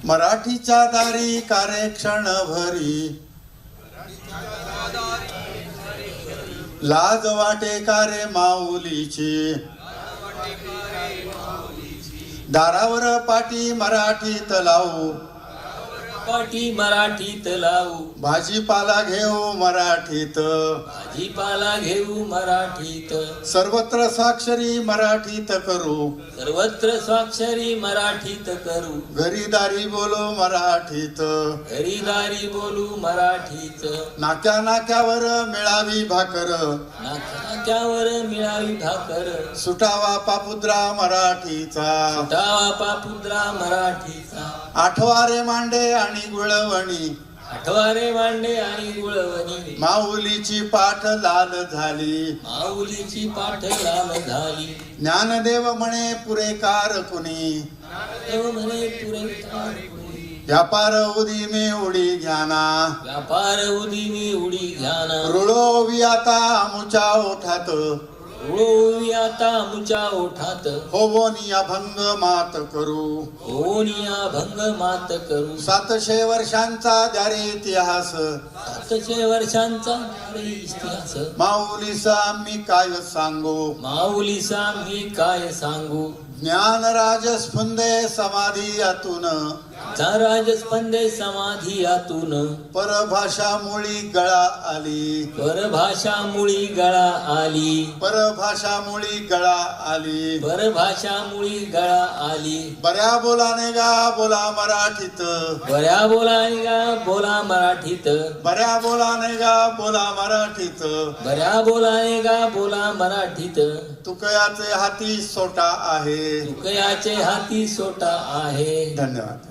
मराठीच्या दारी कार्यक्षण भरी लाज वाटे कारे माऊलीची दारावर पाटी मराठीत लावू पाटी मराठीत लावू भाजीपाला घेऊ मराठीत भाजीपाला घेऊ मराठीत सर्वत्र स्वाक्षरी मराठीत करू सर्वत्र स्वाक्षरी मराठीत करू घरीदारी बोलो मराठीत घरीदारी बोलू मराठीत नाक्या नाक्यावर मिळावी भाकर नाक्यावर मिळावी भाकर सुटावा पापुद्रा मराठीचा सुटावा पापुद्रा मराठीचा आठवारे मांडे आणि गुळवणी आठवारे मांडे आणि गुळवणी माऊलीची पाठ लाल झाली माऊलीची पाठ लाल झाली ज्ञानदेव म्हणे पुरेकार कुणी देव म्हणे पुरेकार कुणी. व्यापार उदी मे उडी ज्ञाना व्यापार उदिनी उडी घ्याना रुळोवी आता मुच्या ओठात ओळी आता मुच्या ओठात होवोनी अभंग मात करू ओनिया भंग मात करू 700 वर्षांचा द्यारे इतिहास 700 वर्षांचा इतिहास माऊलीचा आम्ही काय सांगू माऊलीचा मी काय सांगू ज्ञानराज स्फुंदे समाधी यातून राजस्पंदे समाधी यातून परभाषा मुळी गळा आली परभाषा मुळी गळा आली परभाषा मुळी गळा आली परभाषा मुळी गळा आली बऱ्या बोलाने गा बोला मराठीत बऱ्या बोलाने गा बोला मराठीत बऱ्या बोलाने गा बोला मराठीत बऱ्या बोलाने गा बोला मराठीत तुकयाचे हाती सोटा आहे तुकयाचे हाती सोटा आहे. धन्यवाद.